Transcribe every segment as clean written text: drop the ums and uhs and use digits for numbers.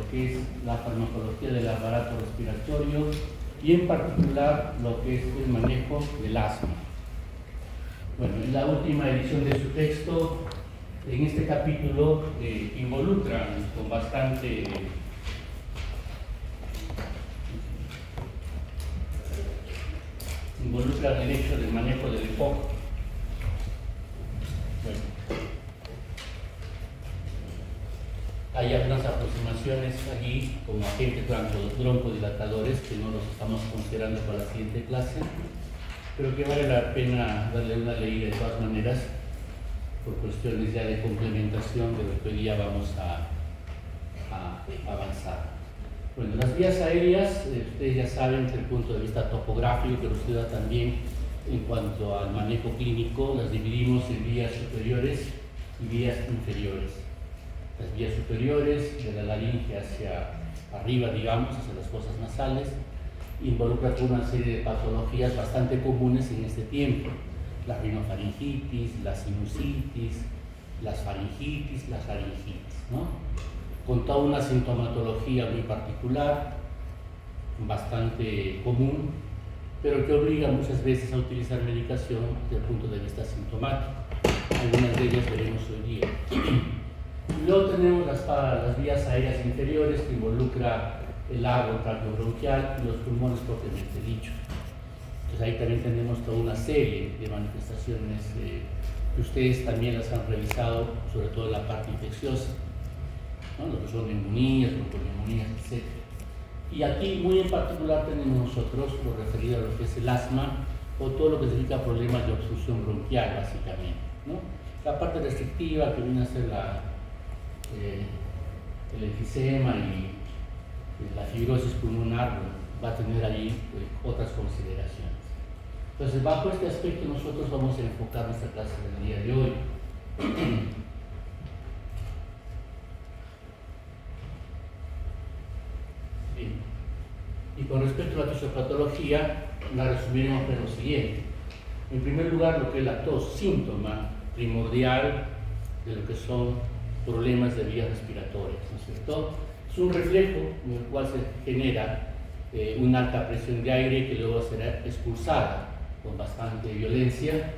lo que es la farmacología del aparato respiratorio y en particular lo que es el manejo del asma. Bueno, en la última edición de su texto, en este capítulo involucran con bastante el hecho del manejo del EPOC. Bueno, hay algunas aproximaciones allí como agentes broncodilatadores que no los estamos considerando para la siguiente clase, pero que vale la pena darle una leída de todas maneras por cuestiones ya de complementación de lo que hoy día vamos a avanzar. Bueno, las vías aéreas, ustedes ya saben desde el punto de vista topográfico, que nos ayuda también en cuanto al manejo clínico, las dividimos en vías superiores y vías inferiores. Las vías superiores, de la laringe hacia arriba, digamos, hacia las fosas nasales, involucra una serie de patologías bastante comunes en este tiempo: la rinofaringitis, la sinusitis, las faringitis, las laringitis, ¿no? Con toda una sintomatología muy particular, bastante común, pero que obliga muchas veces a utilizar medicación desde el punto de vista sintomático. Algunas de ellas veremos hoy día. Y luego tenemos las vías aéreas inferiores, que involucra el árbol traqueobronquial y los pulmones propiamente dicho. Entonces ahí también tenemos toda una serie de manifestaciones que ustedes también las han revisado, sobre todo en la parte infecciosa, ¿no? Lo que son neumonías, bronconeumonías, etc. Y aquí muy en particular tenemos nosotros lo referido a lo que es el asma o todo lo que significa problemas de obstrucción bronquial, básicamente, ¿no? La parte restrictiva, que viene a ser el enfisema y la fibrosis pulmonar, va a tener ahí otras consideraciones. Entonces, bajo este aspecto nosotros vamos a enfocar nuestra clase del día de hoy. Bien. Y con respecto a la fisiopatología, la resumiremos en lo siguiente. En primer lugar, lo que es la tos, síntoma primordial de lo que son problemas de vías respiratorias, ¿no es cierto? Es un reflejo en el cual se genera una alta presión de aire que luego será expulsada con bastante violencia.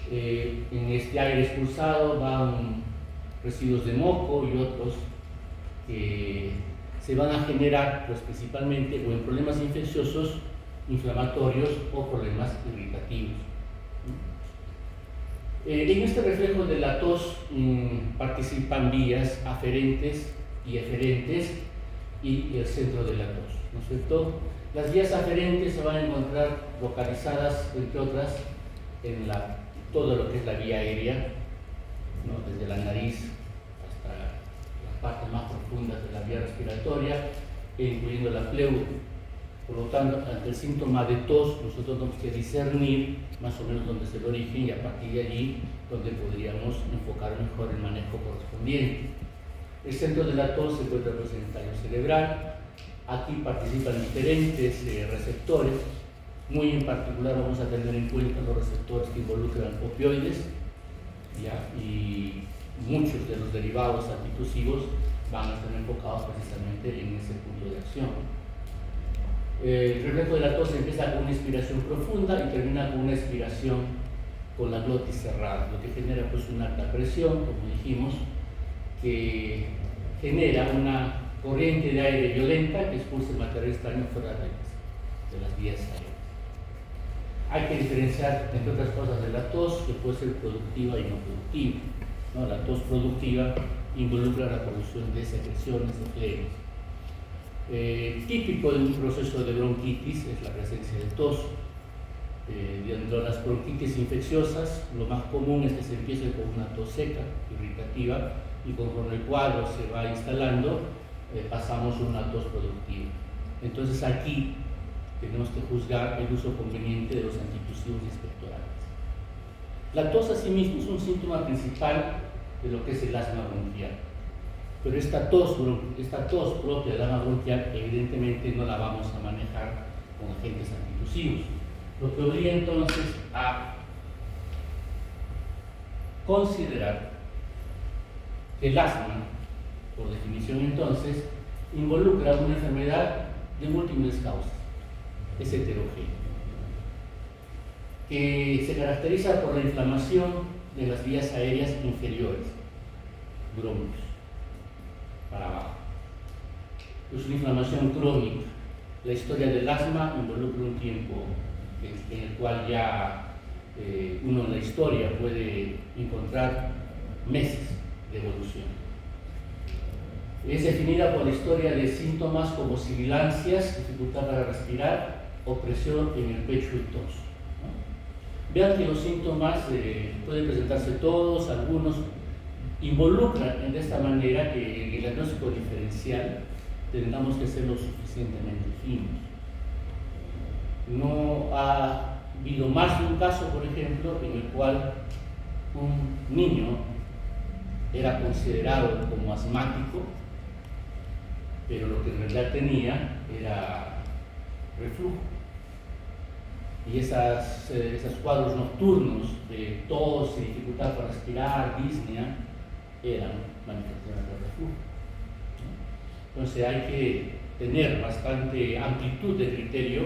En este aire expulsado van residuos de moco y otros que se van a generar pues, principalmente o en problemas infecciosos, inflamatorios o problemas irritativos. En este reflejo de la tos participan vías aferentes y eferentes y el centro de la tos, ¿no es cierto? Las vías aferentes se van a encontrar localizadas, entre otras, en todo lo que es la vía aérea, ¿no? Desde la nariz hasta las partes más profundas de la vía respiratoria, incluyendo la pleura. Por lo tanto, ante el síntoma de tos, nosotros tenemos que discernir más o menos dónde es el origen y a partir de allí donde podríamos enfocar mejor el manejo correspondiente. El centro de la tos se encuentra en el tallo cerebral. Aquí participan diferentes receptores. Muy en particular vamos a tener en cuenta los receptores que involucran opioides, ¿ya? Y muchos de los derivados antitusivos van a estar enfocados precisamente en ese punto de acción. El reflejo de la tos empieza con una inspiración profunda y termina con una expiración con la glotis cerrada, lo que genera pues una alta presión, como dijimos, que genera una corriente de aire violenta que expulsa el material extraño fuera de las vías aéreas. Hay que diferenciar, entre otras cosas, de la tos, que puede ser productiva y no productiva, ¿no? La tos productiva involucra la producción de secreciones de flemas. Típico de un proceso de bronquitis es la presencia de tos. Dentro de las bronquitis infecciosas, lo más común es que se empiece con una tos seca, irritativa, y conforme el cuadro se va instalando, pasamos a una tos productiva. Entonces aquí tenemos que juzgar el uso conveniente de los antitusivos y expectorantes. La tos asimismo es un síntoma principal de lo que es el asma bronquial. Pero esta tos propia del asma bronquial evidentemente no la vamos a manejar con agentes antitusivos, lo que obliga entonces a considerar que el asma, por definición entonces, involucra una enfermedad de múltiples causas, es heterogéneo, que se caracteriza por la inflamación de las vías aéreas inferiores, bronquios, para abajo. Es una inflamación crónica. La historia del asma involucra un tiempo en el cual ya uno en la historia puede encontrar meses de evolución. Es definida por la historia de síntomas como sibilancias, dificultad para respirar, opresión en el pecho y tos, ¿no? Vean que los síntomas pueden presentarse todos, algunos involucran de esta manera que en el diagnóstico diferencial tengamos que ser lo suficientemente finos. No ha habido más de un caso, por ejemplo, en el cual un niño era considerado como asmático, pero lo que en realidad tenía era reflujo. Y esos cuadros nocturnos de tos y dificultad para respirar, disnea, eran manifestaciones de reflujo. Entonces hay que tener bastante amplitud de criterio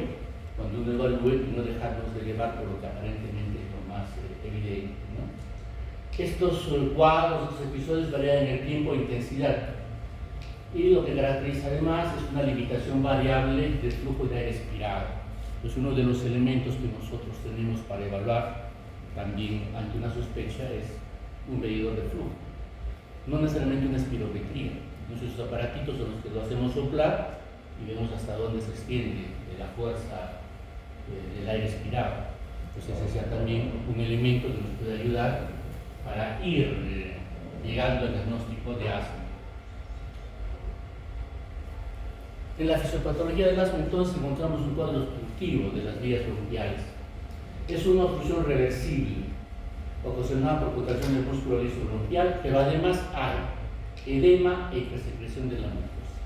cuando uno evalúe y no dejarnos de llevar por lo que aparentemente es lo más evidente, ¿no? Estos cuadros, estos episodios varían en el tiempo e intensidad, y lo que caracteriza además es una limitación variable del flujo de aire expirado. Es uno de los elementos que nosotros tenemos para evaluar también ante una sospecha, es un medidor de flujo, no necesariamente una espirometría. Entonces esos aparatitos son los que lo hacemos soplar y vemos hasta dónde se extiende la fuerza del aire expirado. Entonces ese es también un elemento que nos puede ayudar para ir llegando al diagnóstico de asma. En la fisiopatología del asma entonces encontramos un cuadro obstructivo de las vías bronquiales. Es una obstrucción reversible, ocasionada por contracción del músculo liso bronquial, pero además hay edema e hipersecreción de la mucosa.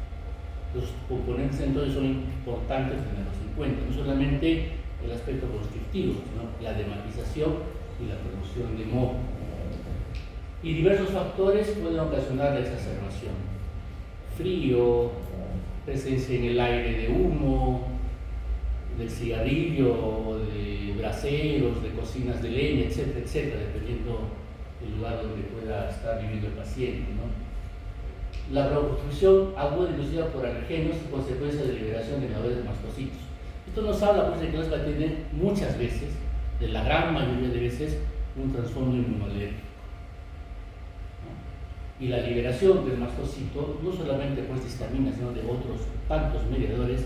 Los componentes entonces son importantes tenerlos en cuenta, no solamente el aspecto constrictivo, sino la edematización y la producción de moco. Y diversos factores pueden ocasionar la exacerbación: frío, presencia en el aire de humo, del cigarrillo, de braseros, de cocinas de leña, etcétera, etcétera, dependiendo del lugar donde pueda estar viviendo el paciente, ¿no? La broncoobstrucción aguda inducida por alergenos y consecuencia de liberación de mediadores de mastocitos. Esto nos habla pues de que el asma tiene muchas veces, de la gran mayoría de veces, un trasfondo inmunológico, ¿no? Y la liberación del mastocito, no solamente pues de histamina, sino de otros tantos mediadores,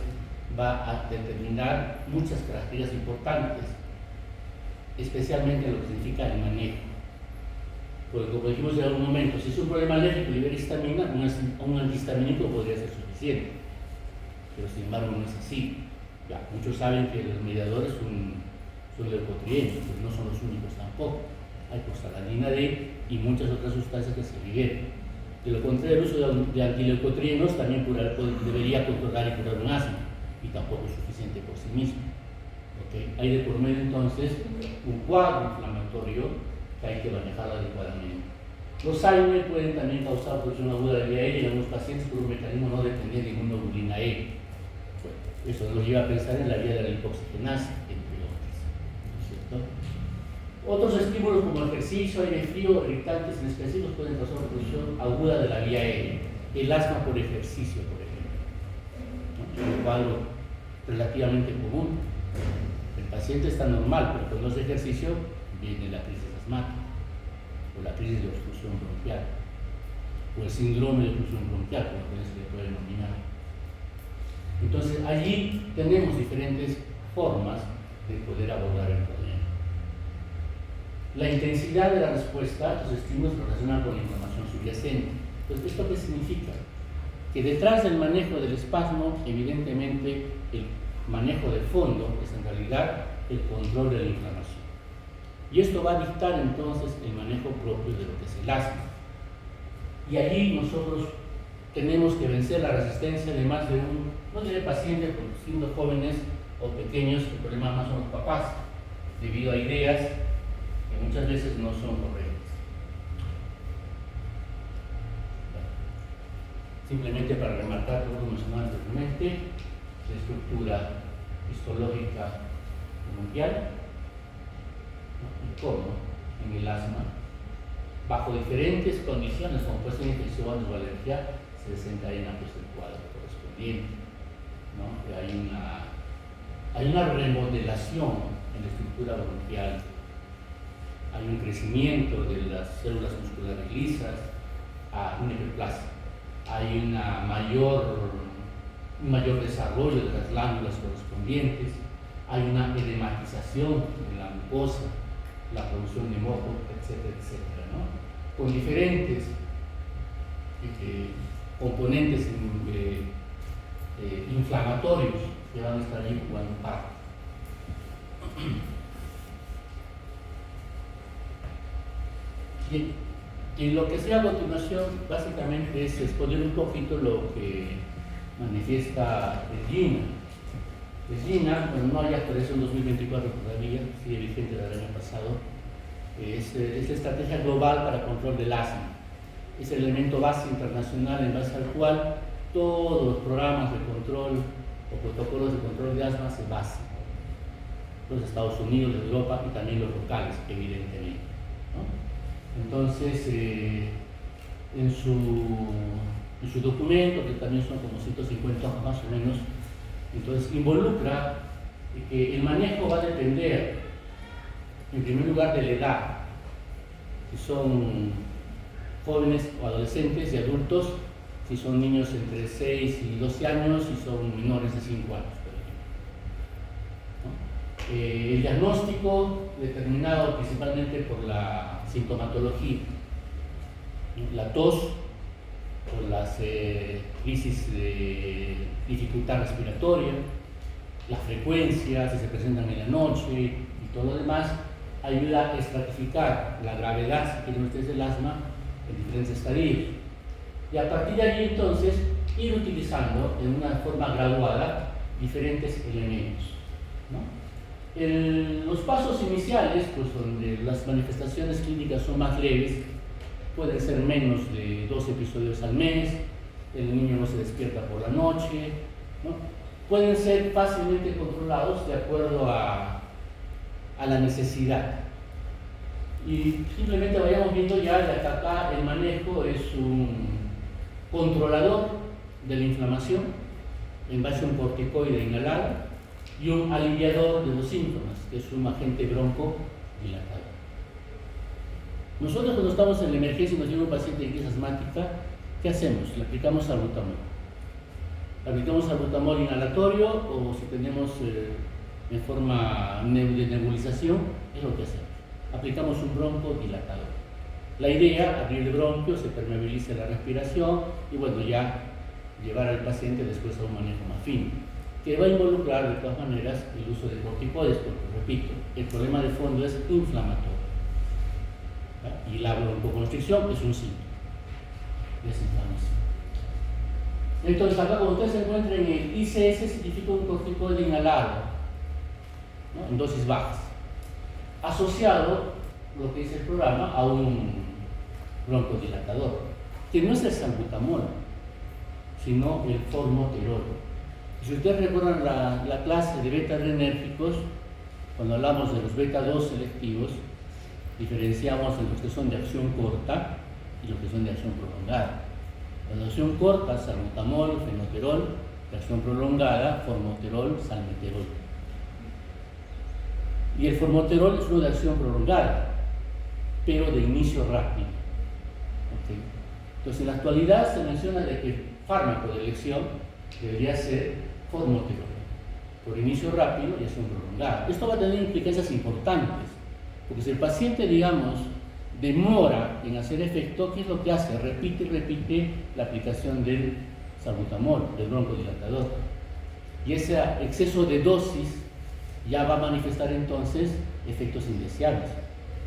va a determinar muchas características importantes, especialmente en lo que significa el manejo. Porque como dijimos en algún momento, si es un problema alérgico y libera histamina, un antihistamínico podría ser suficiente, pero sin embargo no es así. Ya, muchos saben que los mediadores son leucotrienos, pero no son los únicos tampoco. Hay prostaglandina D y muchas otras sustancias que se liberan. De lo contrario, el uso de antileucotrienos también debería controlar y curar un asma, y tampoco es suficiente por sí mismo. ¿Okay? Hay de por medio entonces un cuadro inflamatorio que hay que manejar adecuadamente. Los AINE pueden también causar obstrucción aguda de vía aérea en algunos pacientes por un mecanismo no dependiente de ninguna globulina E. Eso nos lleva a pensar en la vía de la lipoxigenasa, entre otras, ¿no es cierto? Otros estímulos como ejercicio, aire frío, irritantes inespecíficos pueden causar obstrucción aguda de la vía aérea. El asma por ejercicio, por ejemplo, ¿no? Es un cuadro relativamente común. El paciente está normal, pero cuando hace ejercicio viene la crisis asmática, o la crisis de obstrucción bronquial, o el síndrome de obstrucción bronquial, como se le puede denominar. Entonces allí tenemos diferentes formas de poder abordar el problema. La intensidad de la respuesta a estos estímulos se relaciona con la inflamación subyacente. Entonces, ¿esto qué significa? Que detrás del manejo del espasmo, evidentemente, el manejo de fondo es en realidad el control de la inflamación. Y esto va a dictar entonces el manejo propio de lo que es el asma. Y allí nosotros tenemos que vencer la resistencia de más de un, no diré paciente, porque siendo jóvenes o pequeños, el problema más son los papás, debido a ideas que muchas veces no son correctas. simplemente para remarcar todo lo que mencionaba anteriormente, la estructura histológica mundial, ¿no? Y cómo en el asma, bajo diferentes condiciones, como puede ser infecciones o alergia, se desencadena pues, el cuadro correspondiente, ¿no? Hay una remodelación en la estructura bronquial, hay un crecimiento de las células musculares lisas a una hiperplasia, hay un mayor desarrollo de las glándulas correspondientes, hay una edematización de la mucosa, la producción de moco, etcétera, etcétera, ¿no? Con diferentes componentes inflamatorios que van a estar ahí jugando parte. Bien, y lo que sea a continuación básicamente es exponer un poquito lo que manifiesta el GINA. El GINA, bueno, no hay actualización 2024 todavía, sigue vigente del año pasado, es la estrategia global para control del asma. Es el elemento base internacional en base al cual todos los programas de control o protocolos de control de asma se basan. Los Estados Unidos, Europa y también los locales, evidentemente, ¿no? Entonces, en su documento, que también son como 150 hojas más o menos, entonces involucra que el manejo va a depender, en primer lugar, de la edad, si son jóvenes o adolescentes y adultos, si son niños entre 6 y 12 años, si son menores de 5 años, por ejemplo, ¿no? El diagnóstico determinado principalmente por la sintomatología, ¿no? La tos, por las crisis de dificultad respiratoria, la frecuencia, si se presentan en la noche y todo lo demás, ayuda a estratificar la gravedad, si quieren ustedes, del asma en diferentes estadios. Y a partir de allí, entonces, ir utilizando en una forma graduada diferentes elementos, ¿no? Los pasos iniciales, pues donde las manifestaciones clínicas son más leves, pueden ser menos de 2 episodios al mes, el niño no se despierta por la noche, ¿no? Pueden ser fácilmente controlados de acuerdo a la necesidad. Y simplemente vayamos viendo ya de acá el manejo es un controlador de la inflamación en base a un corticoide inhalado y un aliviador de los síntomas, que es un agente broncodilatador. Nosotros cuando estamos en la emergencia y nos llega un paciente de crisis asmática, ¿qué hacemos? Le aplicamos salbutamol. Le aplicamos salbutamol inhalatorio o si tenemos en forma de nebulización, es lo que hacemos. Aplicamos un broncodilatador. La idea, abrir el bronquio, se permeabiliza la respiración y bueno, ya llevar al paciente después a un manejo más fino, que va a involucrar de todas maneras el uso de corticoides, porque repito, el problema de fondo es inflamatorio. ¿Va? Y la broncoconstricción es un síntoma de esa inflamación. Entonces, acá cuando ustedes se encuentren en el ICS, significa un corticoide inhalado, ¿no? En dosis bajas, asociado, lo que dice el programa, a un broncodilatador, que no es el salbutamol, sino el formoterol. Si ustedes recuerdan la clase de beta-adrenérgicos, cuando hablamos de los beta-2 selectivos, diferenciamos en los que son de acción corta y los que son de acción prolongada. La de acción corta, salbutamol, fenoterol; de acción prolongada, formoterol, salmeterol. Y el formoterol es uno de acción prolongada, pero de inicio rápido. ¿Okay? Entonces, en la actualidad se menciona de que el fármaco de elección debería ser formoterol, por inicio rápido y acción prolongada. Esto va a tener implicancias importantes, porque si el paciente, digamos, demora en hacer efecto, ¿qué es lo que hace? Repite y repite la aplicación del salbutamol, del broncodilatador. Y ese exceso de dosis ya va a manifestar entonces efectos indeseables,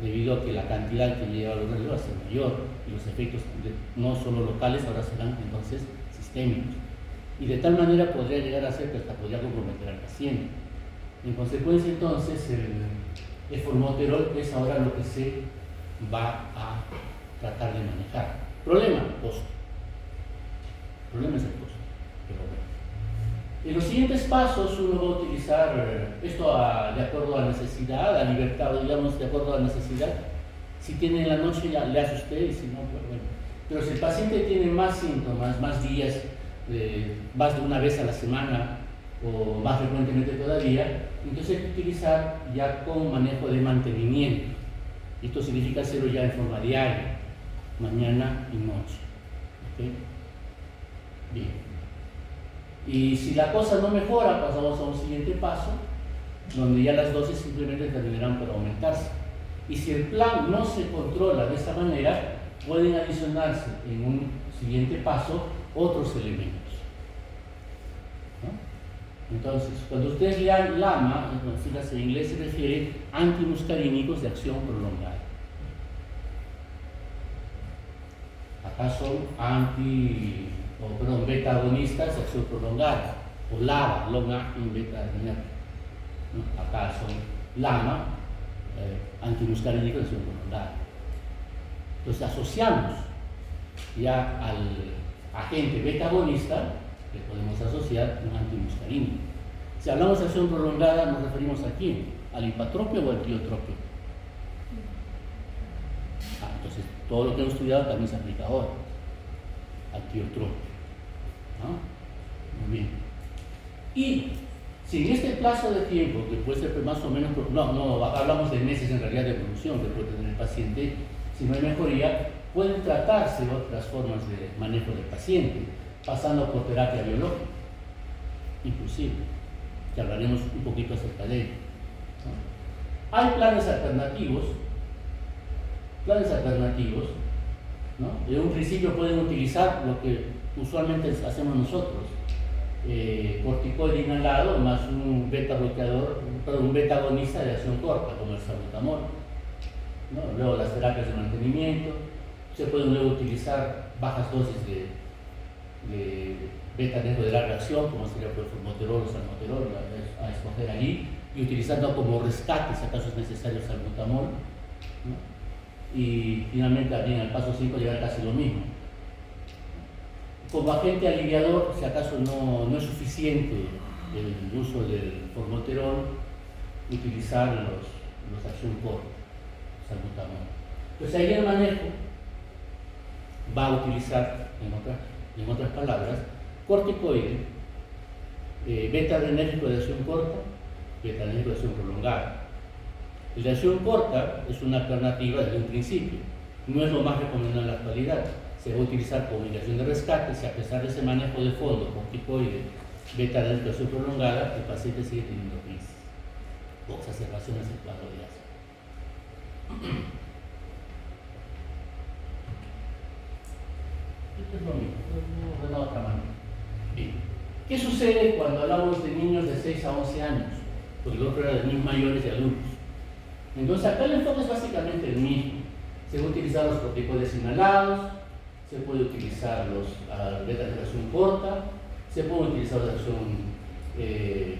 debido a que la cantidad que lleva al organismo va a ser mayor y los efectos no solo locales ahora serán entonces sistémicos. Y de tal manera podría llegar a ser que hasta podría comprometer al paciente. En consecuencia, entonces, el formoterol es ahora lo que se va a tratar de manejar. Problema, costo. problema es el costo. Pero bueno. En los siguientes pasos uno va a utilizar esto de acuerdo a necesidad, a libertad, digamos, de acuerdo a necesidad. Si tiene en la noche, ya le hace usted, y si no, pues bueno. Pero si el paciente tiene más síntomas, más días, más de una vez a la semana o más frecuentemente todavía, entonces hay que utilizar ya con manejo de mantenimiento. Esto significa hacerlo ya en forma diaria, mañana y noche. ¿Okay? Bien. Y si la cosa no mejora, pasamos a un siguiente paso, donde ya las dosis simplemente terminarán por aumentarse. Y si el plan no se controla de esta manera, pueden adicionarse en un siguiente paso otros elementos, ¿no? Entonces, cuando ustedes lean LAMA, en inglés se refiere a antimuscarínicos de acción prolongada. Acá son beta agonistas de acción prolongada, o LABA, long acting beta adrenergic. Acá son LAMA, antimuscarínicos de acción prolongada. Entonces asociamos ya al agente beta agonista, le podemos asociar un antimuscarínico. Si hablamos de acción prolongada, nos referimos a quién, al hipatropio o al tiotropio. Entonces todo lo que hemos estudiado también se aplica ahora al tiotropio. ¿No? Muy bien. Y si en este plazo de tiempo, que puede ser más o menos, no hablamos de meses en realidad de evolución que puede tener el paciente, si no hay mejoría, pueden tratarse otras formas de manejo del paciente, pasando por terapia biológica, inclusive, que hablaremos un poquito acerca de ello, ¿no? Hay planes alternativos, ¿no? De un principio pueden utilizar lo que usualmente hacemos nosotros, corticoide inhalado más un beta bloqueador, un beta agonista de acción corta, como el salbutamol, ¿no? Luego las terapias de mantenimiento, se pueden luego utilizar bajas dosis de beta adrenérgico de larga acción, como sería el formoterol o salmoterol, a escoger allí, y utilizando como rescate, si acaso es necesario, salbutamol, ¿no? Y finalmente también al paso 5 llegar casi lo mismo. Como agente aliviador, si acaso no es suficiente el uso del formoterol, utilizar los acción corta, salbutamol. Entonces ahí el manejo va a utilizar, en otras palabras, corticoide, beta adrenérgico de acción corta, beta adrenérgico de acción prolongada. El de acción corta es una alternativa desde un principio, no es lo más recomendado en la actualidad. Se va a utilizar como indicación de rescate si a pesar de ese manejo de fondo, corticoide, beta adrenérgico de acción prolongada, el paciente sigue teniendo crisis o exacerbaciones en cuadro de asma. Esto es lo mismo, de otra manera. Bien. ¿Qué sucede cuando hablamos de niños de 6 a 11 años? Porque el otro era de niños mayores y adultos. Entonces acá el enfoque es básicamente el mismo. Se van a utilizar los corticoides inhalados, se puede utilizar los betas de acción corta, se puede utilizar la acción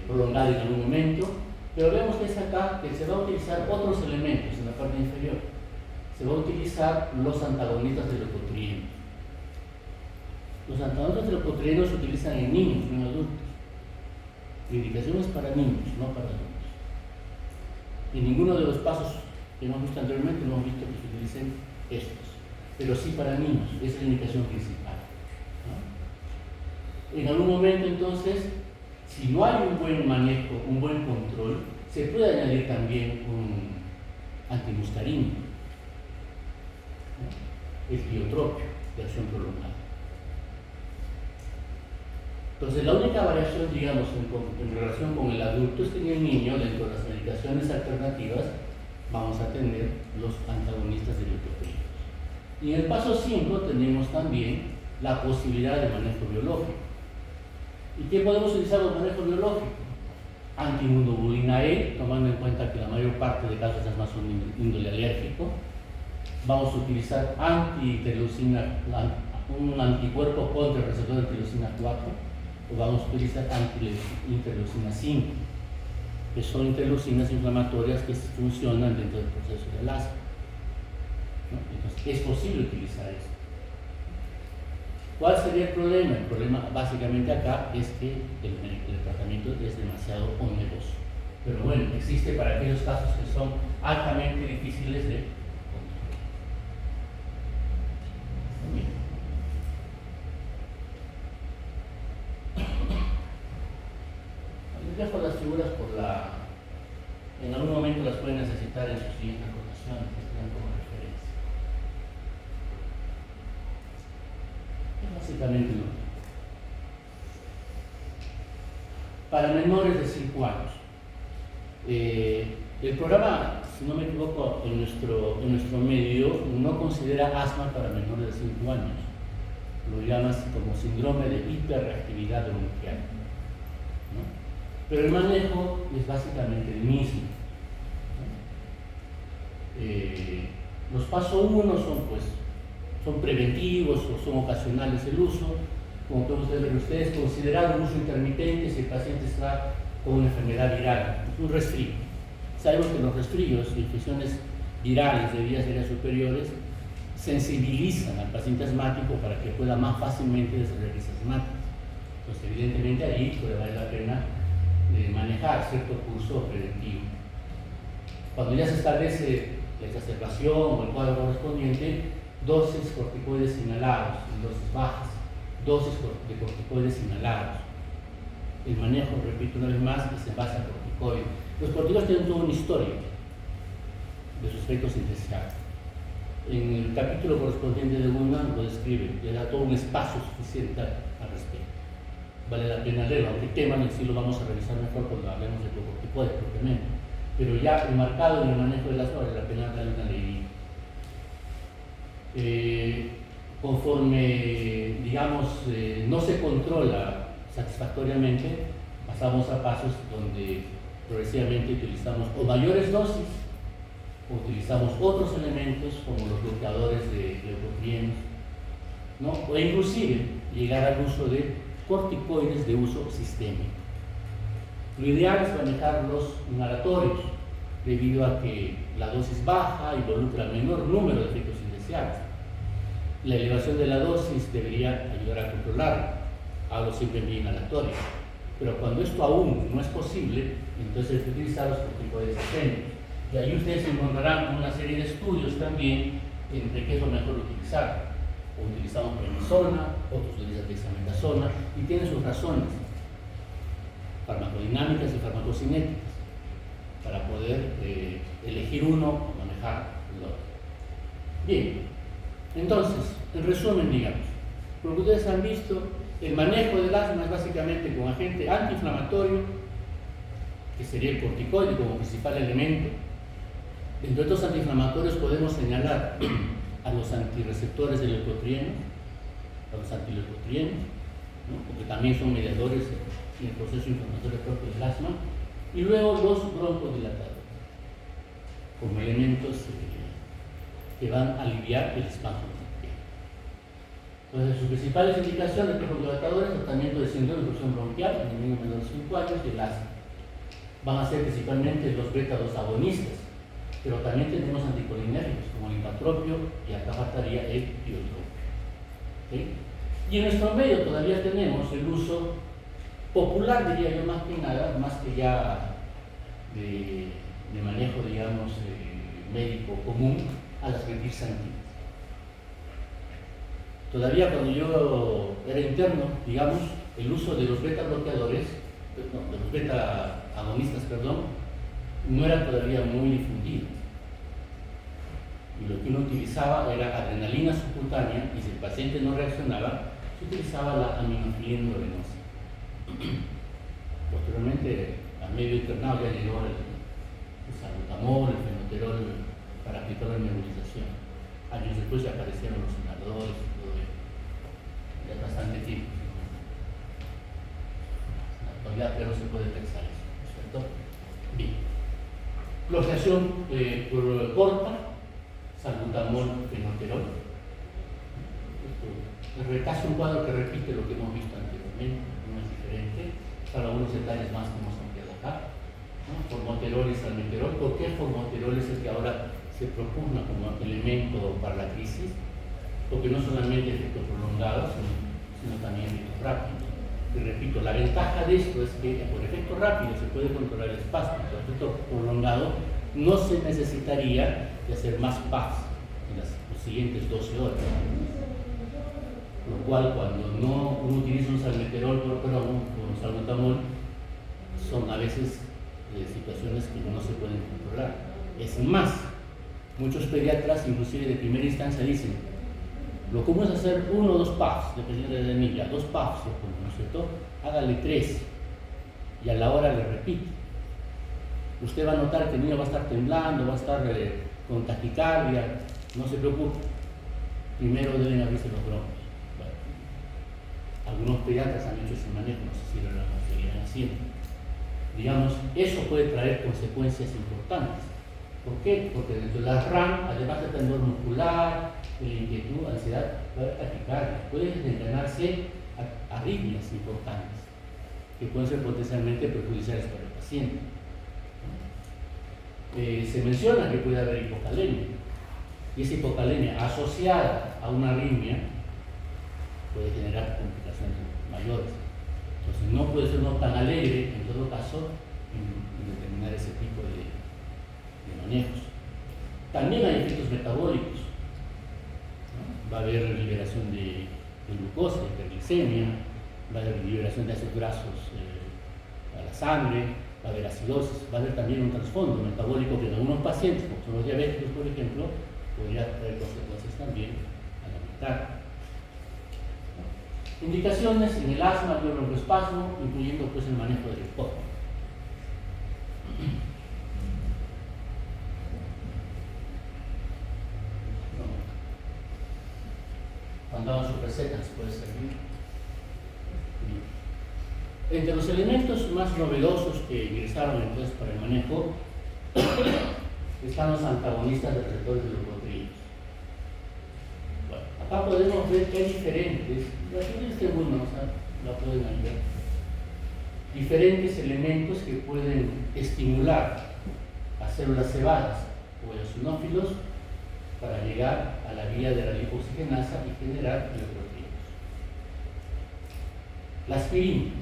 prolongada en algún momento, pero vemos que es acá que se van a utilizar otros elementos en la parte inferior. Se van a utilizar los antagonistas de leucotrienos. Los antagonistas de leucotrienos se utilizan en niños, no en adultos. La indicación es para niños, no para adultos. En ninguno de los pasos que hemos visto anteriormente no hemos visto que se utilicen estos, pero sí para niños, esa es la indicación principal, ¿no? En algún momento entonces, si no hay un buen manejo, un buen control, se puede añadir también un antimuscarínico, ¿no? El tiotropio de acción prolongada. Entonces, la única variación, digamos, en relación con el adulto es que en el niño, dentro de las medicaciones alternativas, vamos a tener los antagonistas de leucotrienos. Y en el paso 5 tenemos también la posibilidad de manejo biológico. ¿Y qué podemos utilizar los manejos biológicos? Antiimmunoglobulina E, tomando en cuenta que la mayor parte de casos es más un índole alérgico. Vamos a utilizar un anticuerpo contra el receptor de interleucina 4, o vamos a utilizar anti-interleucina 5, que son interleucinas inflamatorias que funcionan dentro del proceso del asma, ¿no? Entonces, es posible utilizar esto. ¿Cuál sería el problema? El problema básicamente acá es que el tratamiento es demasiado oneroso. Pero bueno, existe para aquellos casos que son altamente difíciles de controlar. Les dejo las figuras en algún momento las pueden necesitar en sus siguientes rotaciones, que tengan como referencia. Es básicamente lo mismo. Para menores de 5 años. El programa, si no me equivoco, en nuestro medio no considera asma para menores de 5 años. Lo llamas como síndrome de hiperreactividad bronquial, ¿no? Pero el manejo es básicamente el mismo, ¿no? Los pasos 1 son preventivos o son ocasionales el uso. Como todos ustedes, considerar un uso intermitente si el paciente está con una enfermedad viral, un resfrío. Sabemos que los resfríos y infecciones virales de vías aéreas superiores sensibilizan al paciente asmático para que pueda más fácilmente desarrollar crisis asmáticas. Entonces, evidentemente, ahí puede valer la pena manejar cierto curso preventivo. Cuando ya se establece la exacerbación o el cuadro correspondiente, dosis corticoides inhalados en dosis bajas, dosis de corticoides inhalados. El manejo, repito una vez más, es en base a corticoides. Los corticoides tienen toda una historia de sus efectos iniciales. En el capítulo correspondiente de Gunman lo describe, le da todo un espacio suficiente al respecto. Vale la pena leerlo, aunque el tema en sí lo vamos a revisar mejor cuando hablemos de corticoides propiamente. Pero ya enmarcado en el manejo de las horas, vale la pena darle una leída. Conforme, digamos, no se controla satisfactoriamente, pasamos a pasos donde progresivamente utilizamos o mayores dosis o utilizamos otros elementos como los bloqueadores de leucotrienos, ¿no? O inclusive llegar al uso de corticoides de uso sistémico. Lo ideal es manejar los inhalatorios debido a que la dosis baja involucra menor número de efectos indeseables. La elevación de la dosis debería ayudar a controlarlo. Hablo siempre en vía inhalatoria. Pero cuando esto aún no es posible, entonces hay que utilizar los corticoides sistémicos. Y ahí ustedes encontrarán una serie de estudios también entre qué es lo mejor utilizar. O utilizamos prednisona, otros utilizan dexamethasona, y tienen sus razones farmacodinámicas y farmacocinéticas para poder elegir uno o manejar el otro. Bien, entonces, en resumen, digamos, lo que ustedes han visto, el manejo del asma es básicamente con agente antiinflamatorio, que sería el corticoide como principal elemento. Entre otros antiinflamatorios podemos señalar a los antirreceptores de leucotrienos, a los antileucotrienos, ¿no? Porque también son mediadores en el proceso inflamatorio propio del asma, y luego los broncodilatadores, como elementos que van a aliviar el espasmo. Entonces, sus principales indicaciones de broncodilatadores, tratamiento de síndrome de obstrucción bronquial en el niño menor de 5 años y el asma. Van a ser principalmente los beta-2 agonistas, pero también tenemos anticolinérgicos como el impatropio y acá faltaría el iotropio. ¿Okay? Y en nuestro medio todavía tenemos el uso popular, diría yo, más que nada, más que ya de manejo, digamos, médico común, a las metilxantinas. Todavía cuando yo era interno, digamos, el uso de los beta-bloqueadores, de los beta-agonistas, no era todavía muy difundido. Y lo que uno utilizaba era adrenalina subcutánea, y si el paciente no reaccionaba, se utilizaba la aminofilina endovenosa. Posteriormente, a medio internado ya llegó el salbutamol, el fenoterol para aplicar la nebulización. Años después ya aparecieron los inhaladores y todo ello. Ya bastante tiempo. En la actualidad ya no se puede pensar eso, ¿no es cierto? Bien. Cloxación corta, salbutamol, fenoterol. El recaso es un cuadro que repite lo que hemos visto anteriormente, no es diferente, para algunos detalles más que hemos ampliado acá, ¿no? Formoterol y salmeterol. ¿Por qué el formoterol es el que ahora se propugna como elemento para la crisis? porque no solamente efecto prolongado, sino también efecto rápido. Y repito, la ventaja de esto es que por efecto rápido se puede controlar el espasmo, por efecto prolongado no se necesitaría de hacer más PAFs en las siguientes 12 horas. Lo cual, cuando uno utiliza un salmeterol, un salbutamol, son a veces situaciones que no se pueden controlar. Es más, muchos pediatras, inclusive de primera instancia, dicen: lo común es hacer 1 o 2 puffs, dependiendo de la niña, 2 puffs, ¿no es cierto? Hágale 3 y a la hora le repite. Usted va a notar que el niño va a estar temblando, va a estar con taquicardia, no se preocupe. Primero deben abrirse los bronquios. Bueno, algunos pediatras han hecho ese manejo, no sé si lo seguirán haciendo. Digamos, eso puede traer consecuencias importantes. ¿Por qué? Porque dentro de la RAM, además de temblor muscular, de la inquietud, ansiedad, va a haber taquicardia. Pueden desencadenarse arritmias importantes que pueden ser potencialmente perjudiciales para el paciente. Se menciona que puede haber hipocalemia, y esa hipocalemia asociada a una arritmia puede generar complicaciones mayores. Entonces no puede ser uno tan alegre, en todo caso, en determinar ese tipo de manejos. También hay efectos metabólicos, ¿no? Va a haber liberación de glucosa, de hiperglicemia, va a haber liberación de ácidos grasos a la sangre, va a haber acidosis, va a haber también un trasfondo metabólico que en algunos pacientes, como son los diabéticos, por ejemplo, podría traer consecuencias también a la mitad. Indicaciones en el asma, el broncoespasmo, incluyendo pues el manejo del hipócrita. Cuando hagan sus recetas puede servir. Entre los elementos más novedosos que ingresaron entonces para el manejo están los antagonistas de receptores de leucotrienos. Bueno, acá podemos ver que hay diferentes, la pueden ver, diferentes elementos que pueden estimular a células cebadas o eosinófilos para llegar a la vía de la lipoxigenasa y generar leucotrienos. La aspirina.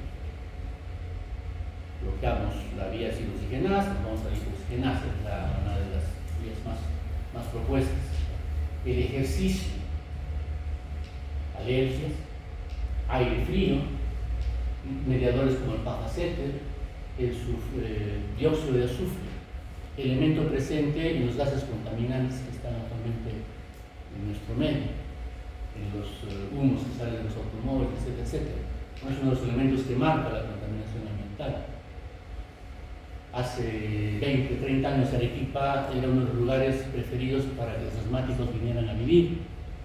Bloqueamos la vía lipoxigenasa, vamos a la lipoxigenasa, es una de las vías más propuestas. El ejercicio, alergias, aire frío, mediadores como el pafaceter, el dióxido de azufre, elemento presente en los gases contaminantes que están actualmente en nuestro medio, en los humos que salen de los automóviles, etcétera, etcétera. Es uno de los elementos que marca la contaminación ambiental. Hace 20, 30 años Arequipa era uno de los lugares preferidos para que los asmáticos vinieran a vivir.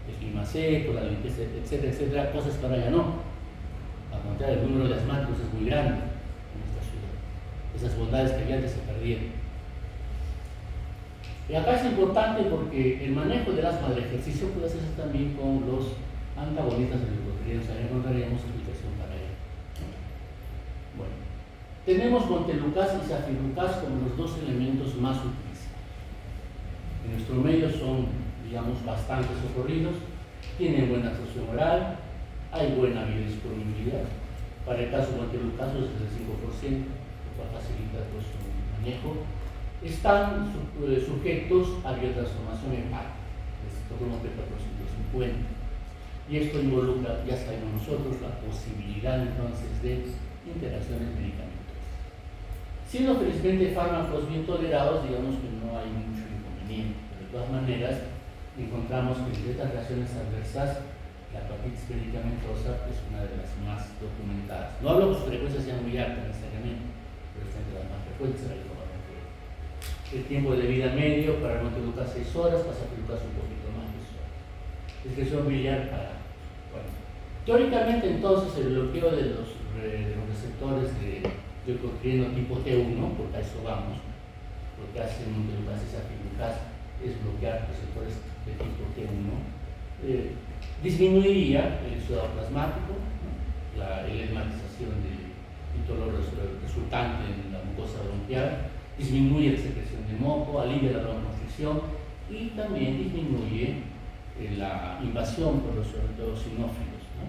El clima seco, la limpieza, etcétera, etcétera, cosas que ahora ya no. Al contrario, el número de asmáticos es muy grande en esta ciudad. Esas bondades que había antes se perdieron. Y acá es importante porque el manejo del asma del ejercicio puede hacerse también con los antagonistas del leucotrienos. Ahí encontraríamos explicación para ello. Bueno, tenemos montelukast y zafirlukast como los dos elementos más utilizados. En nuestro medio son, digamos, bastante socorridos, tienen buena absorción oral, hay buena biodisponibilidad. Para el caso montelukast es del 5%, lo cual facilita pues, su manejo. Están sujetos a biotransformación hepática, esto como beta 250. Y esto involucra, ya sabemos nosotros, la posibilidad entonces de interacciones medicamentosas. Siendo felizmente fármacos bien tolerados, digamos que no hay mucho inconveniente, pero de todas maneras encontramos que entre estas reacciones adversas, la hepatitis medicamentosa es una de las más documentadas. No hablo que sus frecuencias sean muy altas necesariamente, pero es entre las más frecuentes. El tiempo de vida medio para montelukast 6 horas, para zafirlukast un poquito más de 6 horas. Excreción biliar para. Bueno, teóricamente entonces el bloqueo de los receptores de leucotrieno tipo T1, porque a eso vamos, lo que hace montelukast y zafirlukast es bloquear receptores de tipo T1, disminuiría el exudado plasmático, ¿no? La edematización del dolor resultante en la mucosa bronquial, disminuye la secreción de moco, alivia la broncoconstricción y también disminuye la invasión por los eosinófilos, ¿no?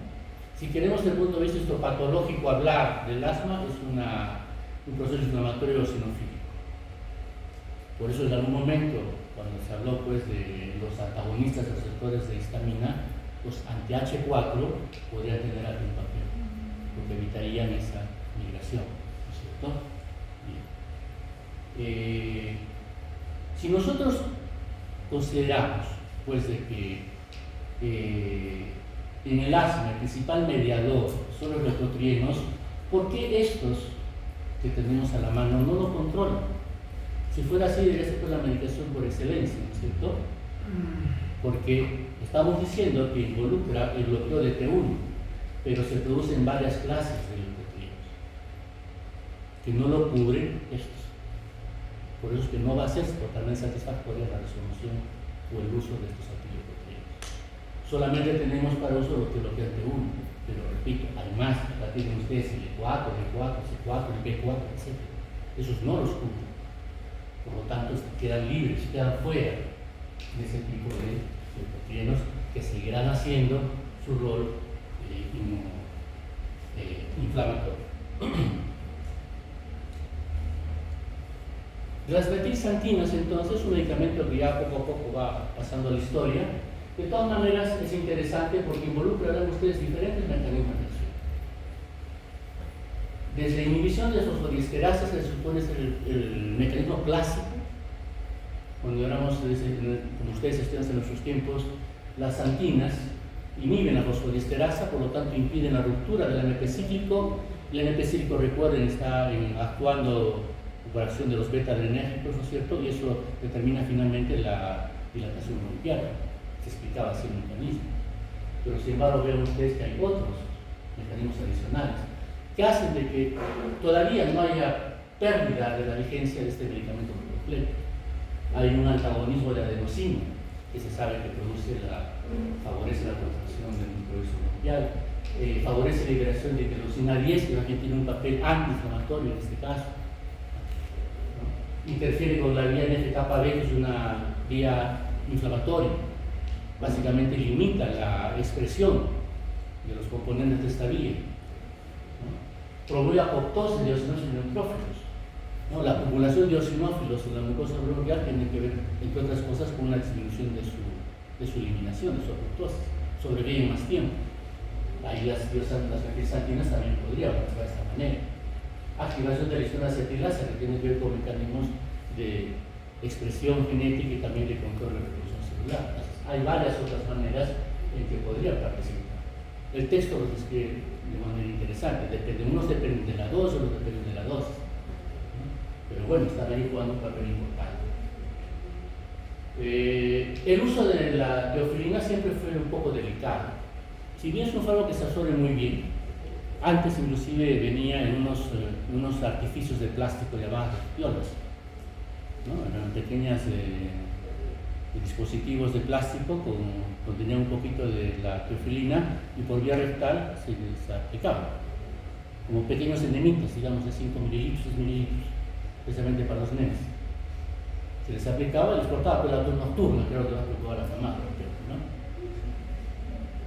Si queremos desde el punto de vista histopatológico hablar del asma, es un proceso inflamatorio eosinofílico. Por eso en algún momento, cuando se habló pues, de los antagonistas receptores de histamina, los anti-H4 podrían tener algún papel, porque evitarían esa migración, ¿no es cierto? Bien. Si nosotros consideramos pues, de que en el asma el principal mediador son los leucotrienos, ¿por qué estos que tenemos a la mano no lo controlan? Si fuera así, debería ser pues, la medicación por excelencia, ¿no es cierto? Porque estamos diciendo que involucra el bloqueo de T1, pero se producen varias clases de leucotrienos que no lo cubren estos. Por eso es que no va a ser totalmente satisfactoria la resolución o el uso de estos antileucotrienos. Solamente tenemos para uso lo que bloquea T1, pero repito, además, acá tienen ustedes el E4, el E4, C4, el B4, etc. Esos no los cubren. Por lo tanto, quedan libres, quedan fuera de ese tipo de leucotrienos que seguirán haciendo su rol inflamatorio. Las metilxantinas, entonces, un medicamento que ya poco a poco va pasando a la historia. De todas maneras, es interesante porque involucra, verán ustedes, diferentes mecanismos de acción. Desde inhibición de fosfodiesterasa, se supone ser el mecanismo clásico. Cuando éramos, como ustedes estudian en nuestros tiempos, las xantinas inhiben la fosfodiesterasa, por lo tanto impiden la ruptura del AMP cíclico. El AMP cíclico, recuerden, está actuando por acción de los beta-adrenérgicos, ¿no es cierto? Y eso determina finalmente la dilatación bronquial. Se explicaba así el mecanismo. Pero sin embargo, vean ustedes que hay otros mecanismos adicionales que hacen de que todavía no haya pérdida de la vigencia de este medicamento por completo. Hay un antagonismo de adenosina, que se sabe que favorece la contracción del microhueso bronquial, favorece la liberación de interleucina 10, que también tiene un papel antiinflamatorio en este caso. Interfiere con la vía NF-kappa B, que es una vía inflamatoria. Básicamente limita la expresión de los componentes de esta vía. Promueve apoptosis de eosinófilos neutrófilos. La acumulación de eosinófilos en la mucosa bronquial tiene que ver, entre otras cosas, con una disminución de su eliminación, de su apoptosis. Sobreviven más tiempo. Ahí las metilxantinas también podrían actuar de esta manera. Activación de la histamina acetilasa, que tiene que ver con mecanismos de expresión genética y también de control de reproducción celular. Entonces, hay varias otras maneras en que podrían participar. El texto lo describe de manera interesante. Unos dependen de la dosis, otros dependen de la dosis. Pero bueno, están ahí jugando un papel importante. El uso de la teofilina siempre fue un poco delicado. Si bien es un fármaco que se absorbe muy bien, antes inclusive venía en unos artificios de plástico llamados piolas, ¿no? Eran pequeñas dispositivos de plástico contenían un poquito de la teofilina y por vía rectal se aplicaba como pequeños enemitos, digamos de 5 mililitros, 6 mililitros, especialmente para los nenes. Se les aplicaba y les cortaba por la luz nocturna, creo que lo aplicaba la mamá, ¿no?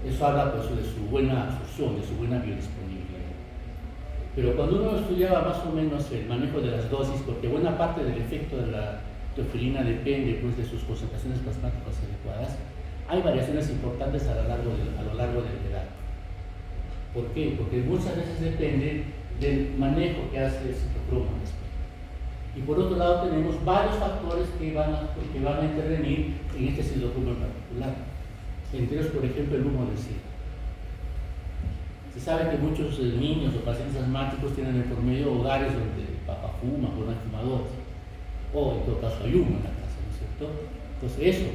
Eso habla pues, de su buena absorción, de su buena biodisponibilidad. Pero cuando uno estudiaba más o menos el manejo de las dosis, porque buena parte del efecto de la teofilina depende pues, de sus concentraciones plasmáticas adecuadas, hay variaciones importantes a lo largo de la edad. ¿Por qué? Porque muchas veces depende del manejo que hace el citocromo. Y por otro lado tenemos varios factores que van a intervenir en este citocromo en particular. Entre ellos, por ejemplo, el humo del cigarro. Se sabe que muchos niños o pacientes asmáticos tienen de por medio hogares donde el papá fuma o no hay fumadores, o en todo caso hay humo en la casa, ¿no es cierto? Entonces eso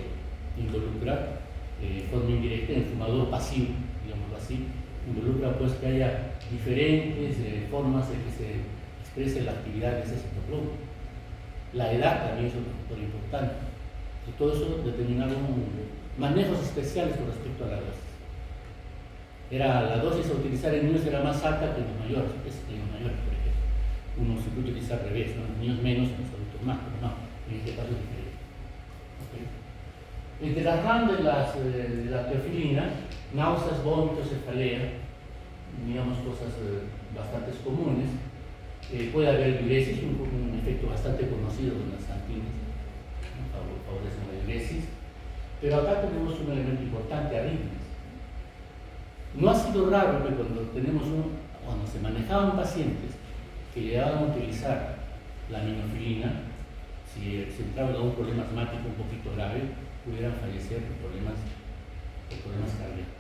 involucra de forma indirecta en el fumador pasivo, digámoslo así, involucra pues que haya diferentes formas de que se exprese la actividad de ese citocromo. La edad también es otro factor importante. Y todo eso determinaron manejos especiales con respecto a la dosis. La dosis a utilizar en niños era más alta que en los mayores, por ejemplo. Uno se puede utilizar al revés, ¿no? En niños menos, en los adultos más, pero no, en este caso es diferente. ¿Okay? Entre las RAM de la teofilina, náuseas, vómitos, cefalea, digamos cosas bastante comunes. Puede haber diuresis, un efecto bastante conocido de las antinas, ¿no? Favorecen la diuresis. Pero acá tenemos un elemento importante, arritmias. No ha sido raro que cuando se manejaban pacientes que llegaban a utilizar la minofilina, si se entraba en algún problema asmático un poquito grave, pudieran fallecer por problemas cardíacos.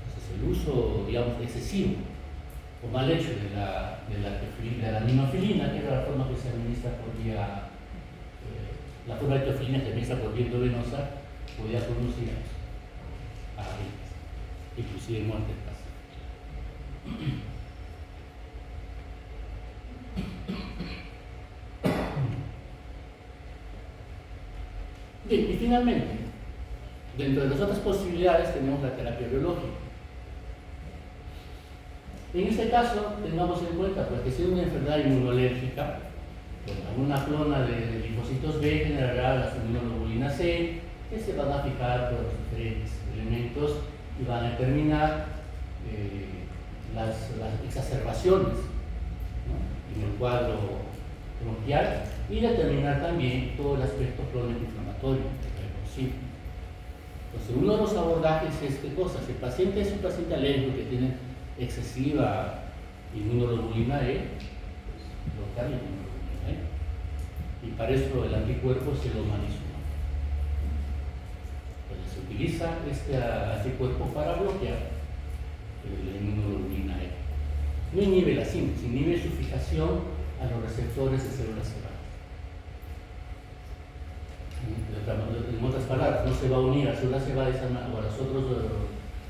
Entonces el uso, digamos, excesivo o mal hecho de la minofilina, que es la forma que se administra por vía, la forma de teofilina que se administra por vía endovenosa, podía conducir a arritmias, inclusive muerte del paciente. Bien, y finalmente, dentro de las otras posibilidades tenemos la terapia biológica. En este caso, tengamos en cuenta pues, que si es una enfermedad inmunológica, pues, alguna clona de linfocitos B generará la inmunoglobulina C, que se van a fijar por los diferentes elementos y van a determinar las exacerbaciones, ¿no? En el cuadro bronquial, y determinar también todo el aspecto crónico inflamatorio reversible. Entonces, uno de los abordajes es qué cosa. Si el paciente es un paciente alérgico que tiene excesiva inmunoglobulina E, pues bloquear la inmunoglobulina E. Y para eso el anticuerpo es el omalizumab. Entonces se utiliza este anticuerpo para bloquear la inmunoglobulina E. No inhibe la síntesis, inhibe su fijación a los receptores de células cebadas. En otras palabras, no se va a unir a células cebadas o a los otros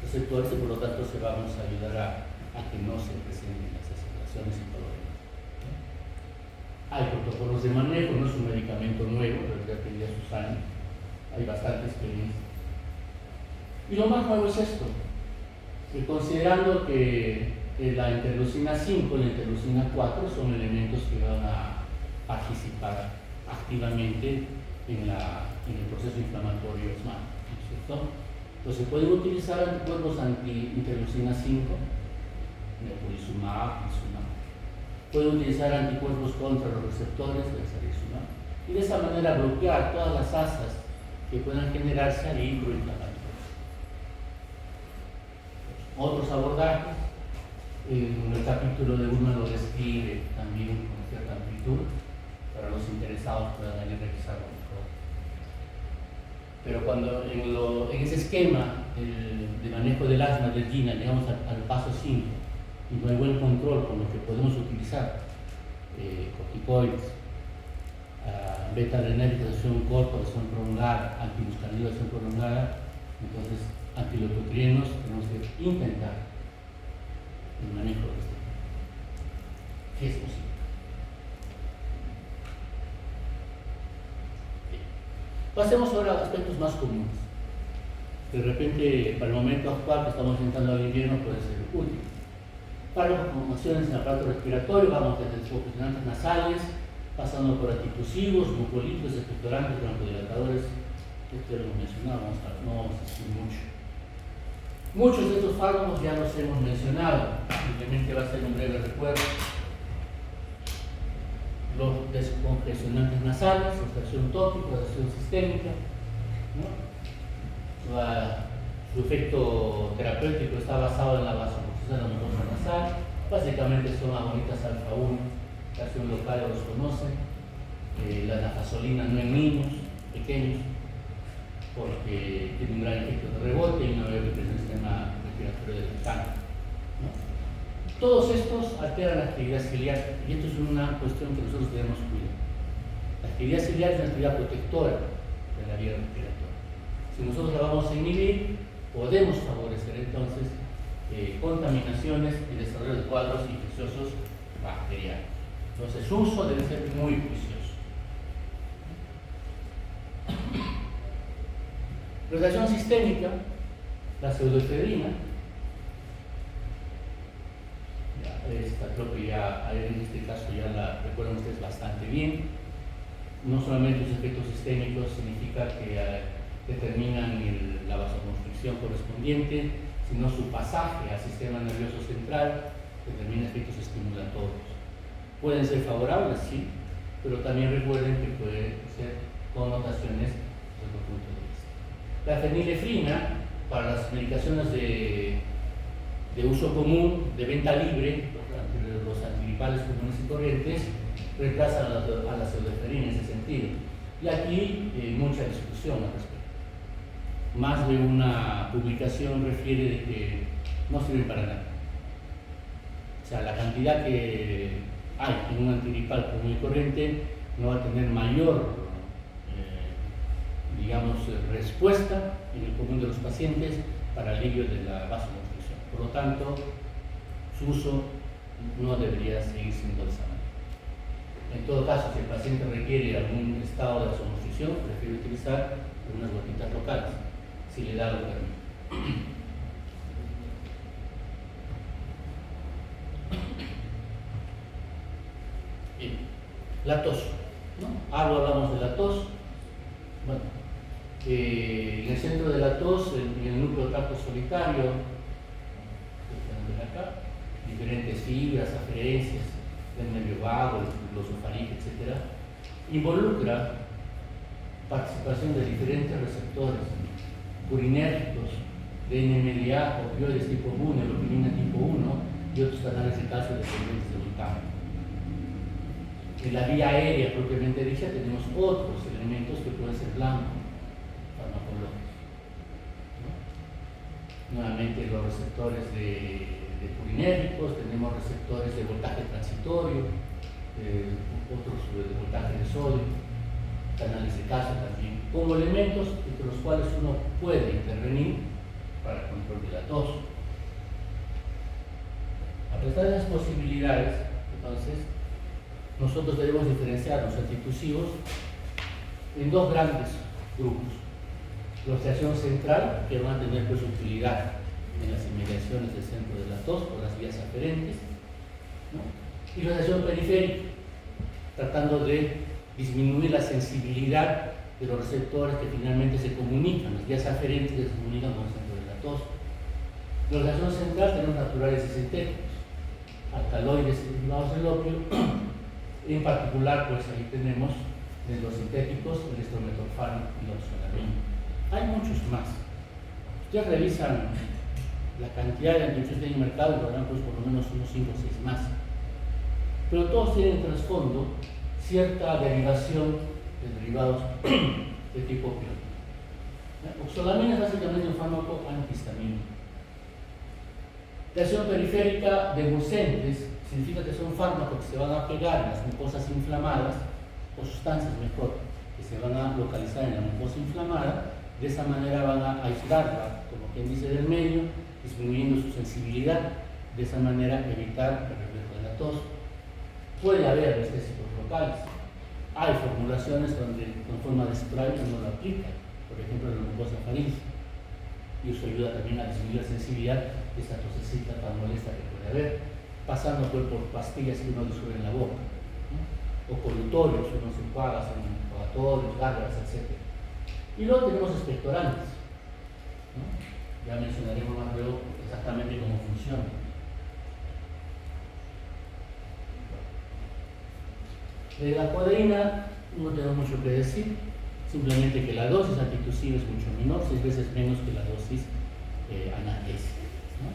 receptores y por lo tanto se vamos a ayudar a que no se presenten las exacerbaciones y todo lo demás. Hay protocolos de manejo, no es un medicamento nuevo, pero ya tenía sus años, hay bastante experiencia. Y lo más nuevo es esto, que considerando que la interleucina 5 y la interleucina 4 son elementos que van a participar activamente en el proceso inflamatorio asmático, ¿cierto? Entonces pueden utilizar anticuerpos anti-interleucina 5, nepolizumab, infliximab. Pueden utilizar anticuerpos contra los receptores del sarilizumab y de esa manera bloquear todas las asas que puedan generarse ahí proinflamatorias. Otros abordajes, en el capítulo de uno lo describe también con cierta amplitud, para los interesados puedan ir revisarlo mejor. Pero cuando en ese esquema de manejo del asma del GINA llegamos al paso 5 y no hay buen control con lo que podemos utilizar, corticoides, beta-adrenérgica de acción corta, de acción prolongada, antimuscarina de acción prolongada, entonces antileucotrienos tenemos que intentar el manejo de este. ¿Qué es posible? Pasemos ahora a aspectos más comunes. De repente, para el momento actual que estamos entrando al invierno, puede ser útil. Para las conmociones en el aparato respiratorio, vamos desde descongestionantes nasales, pasando por antitusivos, mucolíticos, expectorantes, broncodilatadores. Esto ya lo hemos mencionado, no vamos a decir mucho. Muchos de estos fármacos ya los hemos mencionado, simplemente va a ser un breve recuerdo. Los descongestionantes nasales, de acción tópica, de acción sistémica, ¿no? Su efecto terapéutico está basado en la vasoconstricción de la mucosa nasal. Básicamente son agonitas alfa-1, de acción local, los conocen. La nafasolina no en niños pequeños, porque tiene un gran efecto de rebote y una breve presión del sistema respiratorio del infante, ¿no? Todos estos alteran la actividad ciliar y esto es una cuestión que nosotros debemos cuidar. La actividad ciliar es una actividad protectora de la vía respiratoria. Si nosotros la vamos a inhibir, podemos favorecer entonces contaminaciones y desarrollo de cuadros infecciosos bacterianos. Entonces su uso debe ser muy juicioso. Radiación sistémica, la pseudoefedrina. Esta creo que ya en este caso ya la recuerdan ustedes bastante bien. no solamente los efectos sistémicos significa que determinan la vasoconstricción correspondiente, sino su pasaje al sistema nervioso central determina efectos estimulatorios. Pueden ser favorables, sí, pero también recuerden que pueden ser connotaciones desde otro punto de vista. La fenilefrina, para las medicaciones de uso común, de venta libre, los antigripales comunes y corrientes, reemplazan a la pseudoeferina en ese sentido. Y aquí mucha discusión al respecto. Más de una publicación refiere de que no sirven para nada. O sea, la cantidad que hay en un antigripal común y corriente no va a tener mayor, digamos, respuesta en el común de los pacientes para alivio de la vasoconstricción. Por lo tanto, su uso no debería seguir siendo de esa manera. En todo caso, si el paciente requiere algún estado de vasoconstricción, prefiero utilizar unas gotitas locales, si le da lo permite. Bien, la tos, ¿no? Algo hablamos de la tos. Bueno, en el centro de la tos, en el núcleo tracto solitario, acá, diferentes fibras, aferencias del nervio vago, el glosofaringe, etc., involucra participación de diferentes receptores purinérgicos, de NMDA, opioides tipo 1, neuropilina tipo 1 y otros canales de calcio dependientes del glutamato. En la vía aérea propiamente dicha tenemos otros elementos que pueden ser blancos, farmacológicos, ¿no? Nuevamente los receptores de purinérgicos, tenemos receptores de voltaje transitorio, otros de voltaje de sodio, canales de calcio también, como elementos entre los cuales uno puede intervenir para el control de la tos. A pesar de esas posibilidades, entonces, nosotros debemos diferenciar los antitusivos en dos grandes grupos. Los de acción central, que van a tener pues utilidad en las inmediaciones del centro de la tos por las vías aferentes, ¿no? Y los de acción periférica, tratando de disminuir la sensibilidad de los receptores que finalmente se comunican, las vías aferentes que se comunican con el centro de la tos. Los de acción central tenemos naturales y sintéticos, alcaloides derivados del opio. En particular, pues ahí tenemos de los sintéticos el estrometorfano y la oxalamina. Hay muchos más. Ustedes revisan la cantidad de antitusivos que hay en el mercado y habrán pues por lo menos unos 5 o 6 más. Pero todos tienen trasfondo cierta derivación de derivados de tipo opioide. Oxalamina es básicamente un fármaco antihistamínico. De acción periférica demulcentes significa que son fármacos que se van a pegar en las mucosas inflamadas, o sustancias mejor, que se van a localizar en la mucosa inflamada. De esa manera van a aislarla, como quien dice, del medio, disminuyendo su sensibilidad. De esa manera evitar el reflejo de la tos. Puede haber anestésicos locales. Hay formulaciones donde con forma de spray uno lo aplica, por ejemplo en la mucosa faríngea. Y eso ayuda también a disminuir la sensibilidad de esa tosecita tan molesta que puede haber, pasando pues por pastillas que uno disuelve en la boca, ¿no? O colutorios, uno se enjuaga en enjuagatorios, gárgaras, etc. Y luego tenemos expectorantes, ¿no? Ya mencionaremos más luego exactamente cómo funciona. De la codeína no tengo mucho que decir, simplemente que la dosis antitusiva es mucho menor, 6 veces menos que la dosis analgésica, ¿no?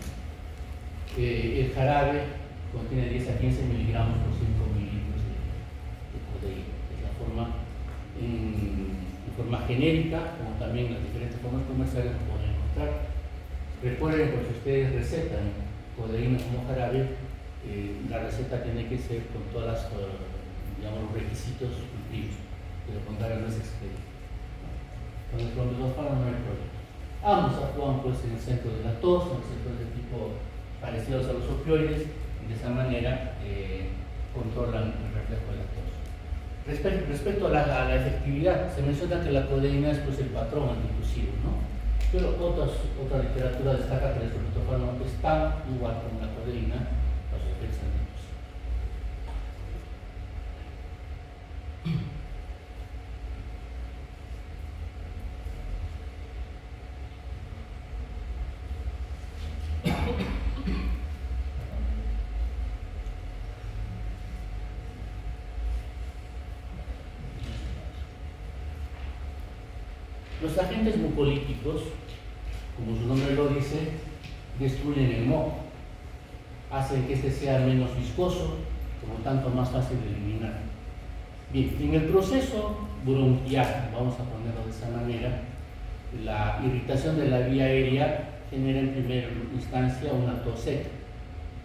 El jarabe contiene 10 a 15 miligramos por 5 mililitros de codeína. Es la forma, en forma genérica, como también las diferentes formas comerciales lo pueden encontrar. Recuerden, pues, si ustedes recetan codeína como jarabe, la receta tiene que ser con todas las, digamos, los requisitos cumplidos, de lo contrario no es expedito. Con el clonazepam no hay problema. Ambos actúan pues en el centro de la tos, en receptores de tipo parecidos a los opioides, y de esa manera controlan el reflejo de la tos. Respecto a la efectividad, se menciona que la codeína es pues el patrón antitusivo, ¿no? Pero otra literatura destaca que el estrometorfano es tan igual como la codeína a sus efectos antitusivos. Los agentes mucolíticos, como su nombre lo dice, destruyen el moco, hacen que este sea menos viscoso, por lo tanto más fácil de eliminar. Bien, en el proceso bronquial, vamos a ponerlo de esa manera, la irritación de la vía aérea genera en primera instancia una tos seca.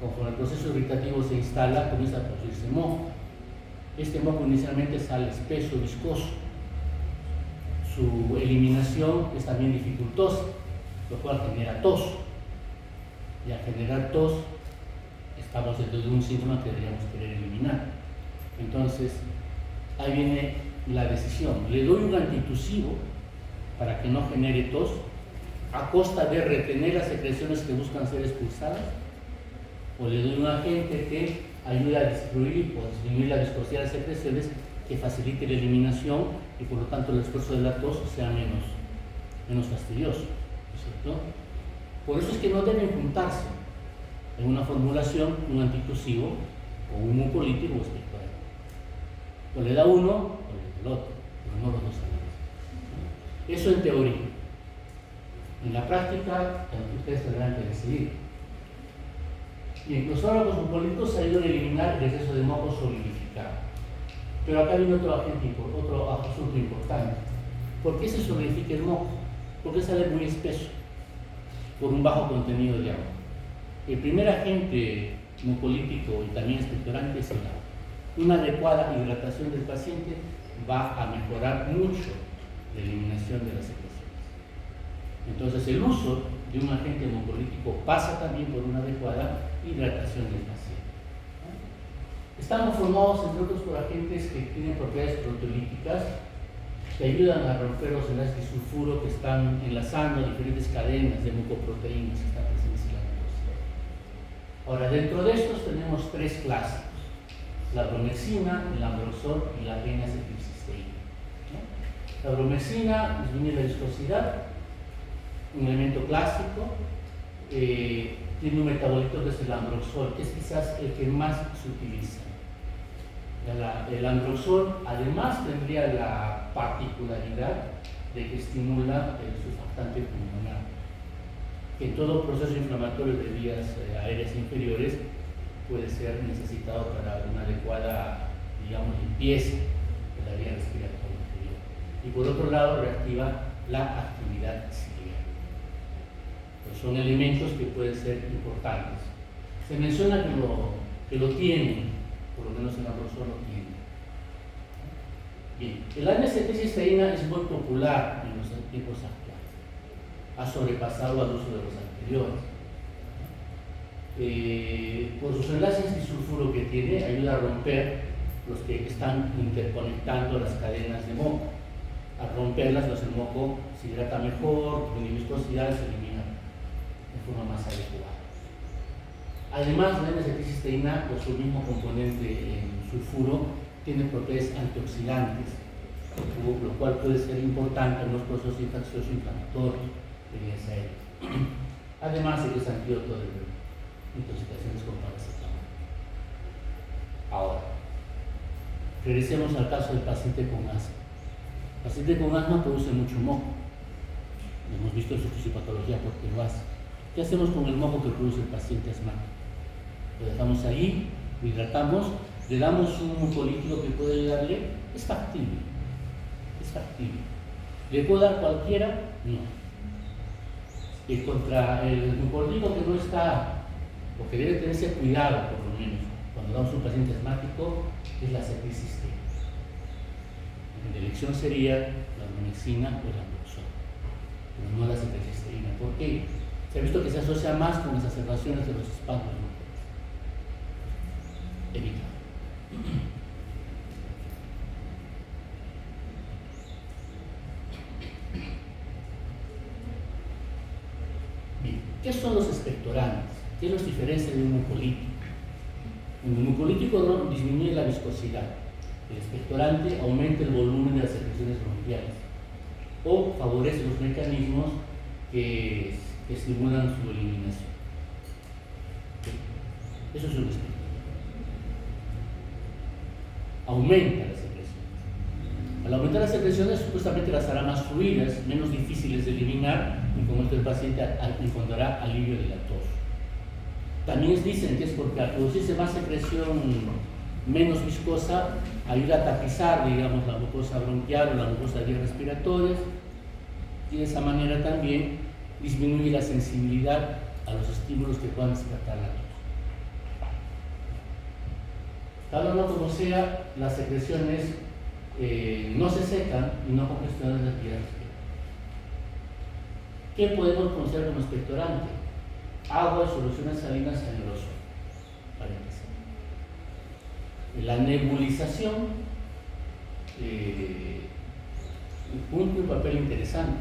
Conforme el proceso irritativo se instala, comienza a producirse moco. Este moco inicialmente sale espeso, viscoso. Su eliminación es también dificultosa, lo cual genera tos. Y al generar tos, estamos dentro de un síntoma que deberíamos querer eliminar. Entonces, ahí viene la decisión. ¿Le doy un antitusivo para que no genere tos, a costa de retener las secreciones que buscan ser expulsadas? ¿O le doy un agente que ayude a destruir o disminuir la viscosidad de las secreciones, que facilite la eliminación y por lo tanto el esfuerzo de la tos sea menos fastidioso? ¿Cierto? Por eso es que no deben juntarse en una formulación un antitusivo o un mucolítico o expectorante. O le da uno o le da el otro, pero no los dos a la vez. Eso en teoría. En la práctica, ustedes tendrán que decidir. Bien, los fármacos mucolíticos ayudan a eliminar el exceso de moco solidificado. Pero acá viene otro asunto importante. ¿Por qué se solidifica el moco? Porque sale muy espeso, por un bajo contenido de agua. El primer agente mucolítico y también expectorante es el agua. Una adecuada hidratación del paciente va a mejorar mucho la eliminación de las secreciones. Entonces, el uso de un agente mucolítico pasa también por una adecuada hidratación del paciente. Están formados, entre otros, por agentes que tienen propiedades proteolíticas que ayudan a romper los enlaces de sulfuro que están enlazando diferentes cadenas de mucoproteínas que están presentes en la mucosidad. Ahora, dentro de estos tenemos tres clásicos: la bromexina, el ambroxol y la N-acetilcisteína. La bromexina disminuye la viscosidad, un elemento clásico. Tiene un metabolito que es el ambroxol, que es quizás el que más se utiliza. El ambroxol además tendría la particularidad de que estimula el surfactante pulmonar, que en todo proceso inflamatorio de vías aéreas inferiores puede ser necesitado para una adecuada, digamos, limpieza de la vía respiratoria inferior. Y por otro lado, reactiva la actividad ciliar. Pues son elementos que pueden ser importantes. Se menciona que lo tienen, por lo menos el ambroxol lo tiene. Bien, el N-acetilcisteína es muy popular en los tiempos actuales. Ha sobrepasado al uso de los anteriores. Por sus enlaces disulfuro que tiene, ayuda a romper los que están interconectando las cadenas de moco. Al romperlas, el moco se hidrata mejor, con viscosidad se elimina de forma más adecuada. Además, la N-acetilcisteína, por su mismo componente en sulfuro, tiene propiedades antioxidantes, lo cual puede ser importante en los procesos infecciosos inflamatorios de vías aéreas. Además, es antídoto de intoxicaciones con paracetamol. Ahora, regresemos al caso del paciente con asma. El paciente con asma produce mucho moco. Hemos visto su fisiopatología porque lo hace. ¿Qué hacemos con el moco que produce el paciente asmático? Lo dejamos ahí, lo hidratamos, le damos un mucolítico que puede ayudarle. Es factible. Es factible. ¿Le puedo dar cualquiera? No. Y contra el mucolítico que no está, o que debe tenerse cuidado por lo menos, cuando damos a un paciente asmático, es la acetilcisteína. La elección sería la bromexina o el ambroxol, pero no la acetilcisteína. ¿Por qué? Se ha visto que se asocia más con las exacerbaciones de los espasmos. Evita. Bien, ¿qué son los expectorantes? ¿Qué los diferencia de un mucolítico? Un mucolítico no disminuye la viscosidad. El expectorante aumenta el volumen de las secreciones bronquiales o favorece los mecanismos que estimulan su eliminación. Eso es un expectorante. Aumenta la secreción. Al aumentar las secreciones, supuestamente las hará más fluidas, menos difíciles de eliminar, y con esto el paciente encontrará alivio de la tos. También dicen que es porque al producirse más secreción menos viscosa, ayuda a tapizar, digamos, la mucosa bronquial o la mucosa de vías respiratorias, y de esa manera también disminuye la sensibilidad a los estímulos que puedan despertar la tos. Tal o no como sea, las secreciones no se secan y no congestionan las vías respiratorias. ¿Qué podemos conocer como expectorante? Agua y soluciones salinas en el oso, para empezar. La nebulización cumple un papel interesante.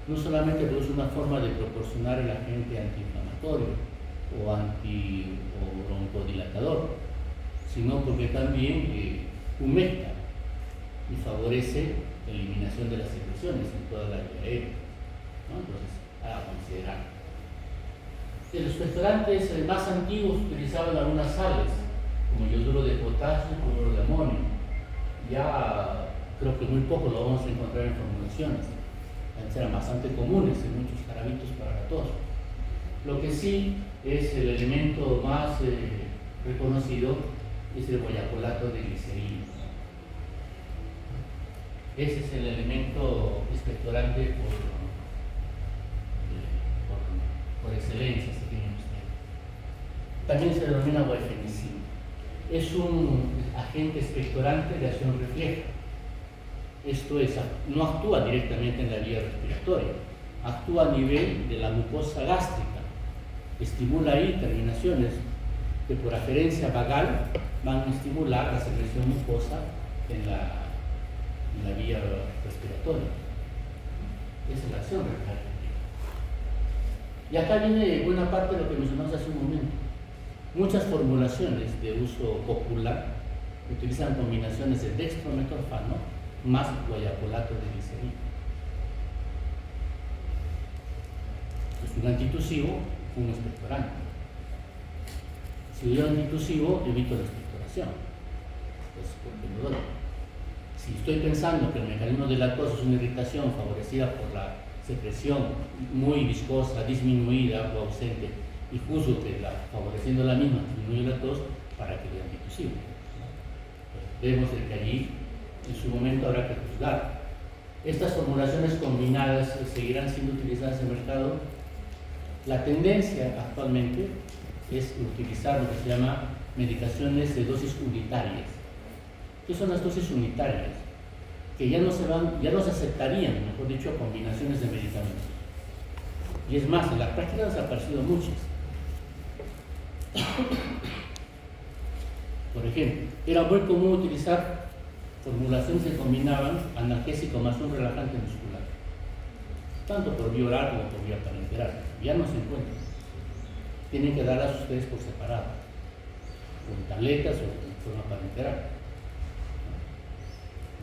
No solamente produce una forma de proporcionar el agente antiinflamatorio o broncodilatador, sino porque también humecta y favorece la eliminación de las secreciones en toda la vía aérea, ¿no? Entonces, a considerar. El expectorante es el más antiguo, se utilizaba en algunas sales, como yoduro de potasio y cloruro de amonio. Ya creo que muy poco lo vamos a encontrar en formulaciones. Antes eran bastante comunes en muchos jarabitos para la tos. Lo que sí es el elemento más reconocido es el guayacolato de glicerina. Ese es el elemento expectorante por excelencia, si quieren ustedes. También se denomina guaifenicina. Es un agente expectorante de acción refleja. Esto es, no actúa directamente en la vía respiratoria, actúa a nivel de la mucosa gástrica, estimula ahí terminaciones que por aferencia vagal van a estimular la secreción mucosa en la vía respiratoria. Esa es la acción refleja. Y acá viene buena parte de lo que mencionamos hace un momento. Muchas formulaciones de uso popular utilizan combinaciones de dextrometorfano más guayacolato de glicerina. Es un antitusivo, un expectorante. Si yo antitusivo, evito la expectoración. Pues porque me duele. Si estoy pensando que el mecanismo de la tos es una irritación favorecida por la secreción muy viscosa, disminuida o ausente, y juzgo que favoreciendo la misma disminuye la tos, para que el antitusivo. Vemos que allí en su momento habrá que juzgar. Estas formulaciones combinadas seguirán siendo utilizadas en el mercado. La tendencia actualmente es utilizar lo que se llama medicaciones de dosis unitarias. ¿Qué son las dosis unitarias? Que ya no se aceptarían, mejor dicho, combinaciones de medicamentos. Y es más, en la práctica han desaparecido muchas. Por ejemplo, era muy común utilizar formulaciones que combinaban analgésico más un relajante muscular, tanto por vía oral como por vía parenteral. Ya no se encuentran. Tienen que darlas ustedes por separado, con tabletas o en forma parenteral.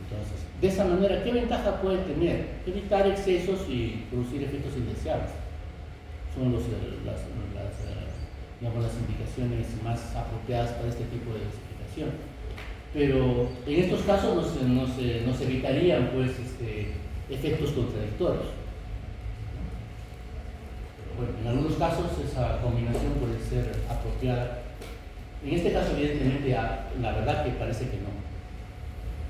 Entonces, de esa manera, ¿qué ventaja puede tener? Evitar excesos y producir efectos indeseables. Son las indicaciones más apropiadas para este tipo de dosificación. Pero en estos casos nos evitarían pues, efectos contradictorios. Pero bueno, en algunos casos esa combinación puede ser apropiada. En este caso, evidentemente, la verdad que parece que no.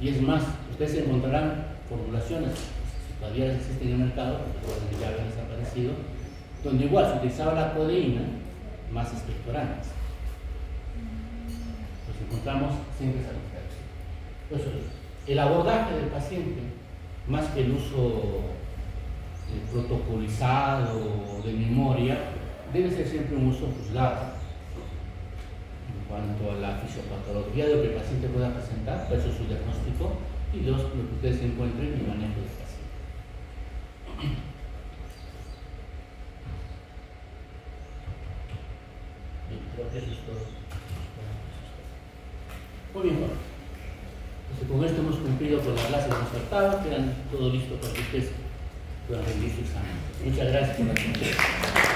Y es más, ustedes encontrarán formulaciones, si todavía existen en el mercado, porque ya habían desaparecido, donde igual se utilizaba la codeína más expectorantes. Los encontramos siempre esa diferencia. Entonces, el abordaje del paciente, más que el uso protocolizado de memoria, debe ser siempre un uso juzgado. En cuanto a la fisiopatología de lo que el paciente pueda presentar, eso es su diagnóstico, y dos, lo que ustedes encuentren en el manejo del paciente. Creo que eso es todo. Muy bien, Juan. Entonces, con esto hemos cumplido con la clase que nos faltaba, quedan todo listo para que ustedes puedan rendir su examen. Muchas gracias por la atención.